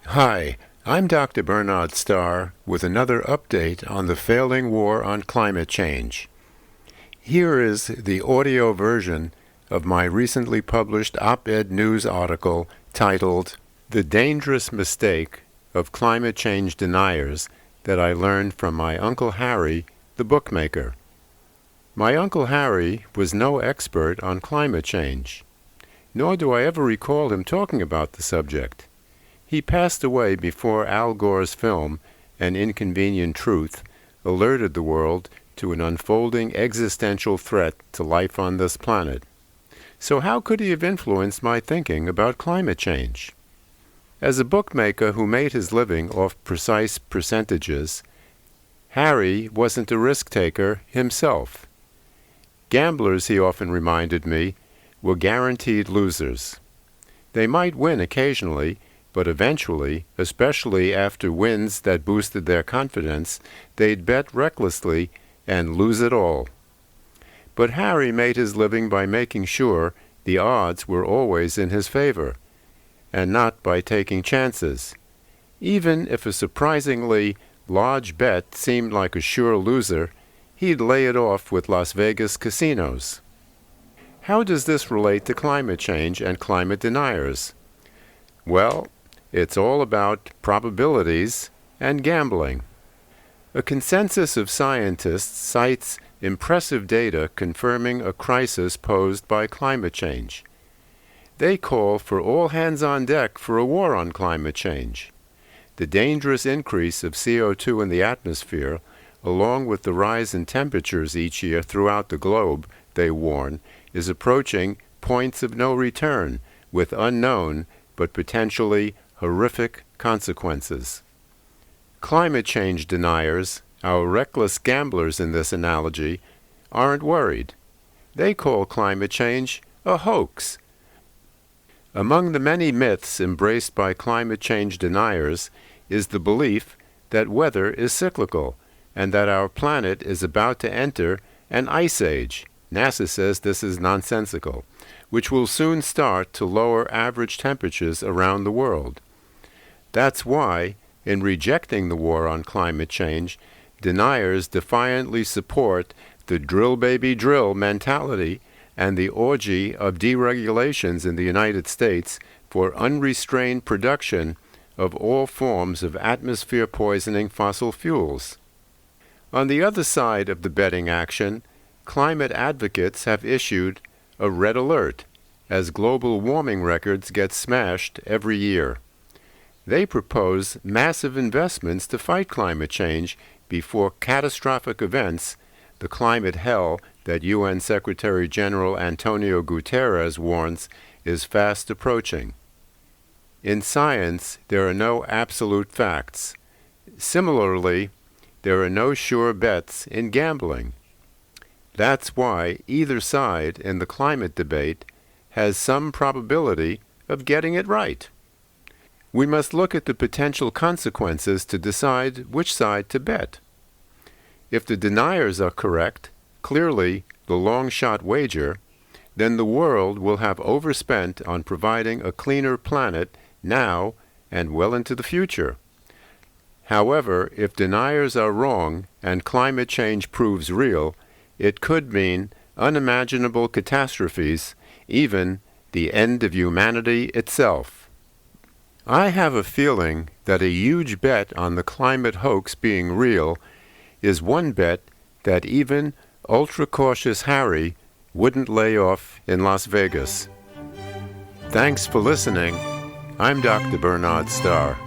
Hi, I'm Dr. Bernard Starr with another update on the failing war on climate change. Here is the audio version of my recently published op-ed news article titled "The Dangerous Mistake of Climate Change Deniers" that I learned from my Uncle Harry, the bookmaker. My Uncle Harry was no expert on climate change, nor do I ever recall him talking about the subject. He passed away before Al Gore's film, An Inconvenient Truth, alerted the world to an unfolding existential threat to life on this planet. So how could he have influenced my thinking about climate change? As a bookmaker who made his living off precise percentages, Harry wasn't a risk-taker himself. Gamblers, he often reminded me, were guaranteed losers. They might win occasionally, but eventually, especially after wins that boosted their confidence, they'd bet recklessly and lose it all. But Harry made his living by making sure the odds were always in his favor, and not by taking chances. Even if a surprisingly large bet seemed like a sure loser, he'd lay it off with Las Vegas casinos. How does this relate to climate change and climate deniers? Well, it's all about probabilities and gambling. A consensus of scientists cites impressive data confirming a crisis posed by climate change. They call for all hands on deck for a war on climate change. The dangerous increase of CO2 in the atmosphere, along with the rise in temperatures each year throughout the globe, they warn, is approaching points of no return with unknown but potentially horrific consequences. Climate change deniers, our reckless gamblers in this analogy, aren't worried. They call climate change a hoax. Among the many myths embraced by climate change deniers is the belief that weather is cyclical and that our planet is about to enter an ice age. NASA says this is nonsensical, which will soon start to lower average temperatures around the world. That's why, in rejecting the war on climate change, deniers defiantly support the drill baby drill mentality and the orgy of deregulations in the United States for unrestrained production of all forms of atmosphere-poisoning fossil fuels. On the other side of the betting action, climate advocates have issued a red alert as global warming records get smashed every year. They propose massive investments to fight climate change before catastrophic events, the climate hell that UN Secretary General Antonio Guterres warns is fast approaching. In science, there are no absolute facts. Similarly, there are no sure bets in gambling. That's why either side in the climate debate has some probability of getting it right. We must look at the potential consequences to decide which side to bet. If the deniers are correct, clearly the long-shot wager, then the world will have overspent on providing a cleaner planet now and well into the future. However, if deniers are wrong and climate change proves real, it could mean unimaginable catastrophes, even the end of humanity itself. I have a feeling that a huge bet on the climate hoax being real is one bet that even ultra-cautious Harry wouldn't lay off in Las Vegas. Thanks for listening. I'm Dr. Bernard Starr.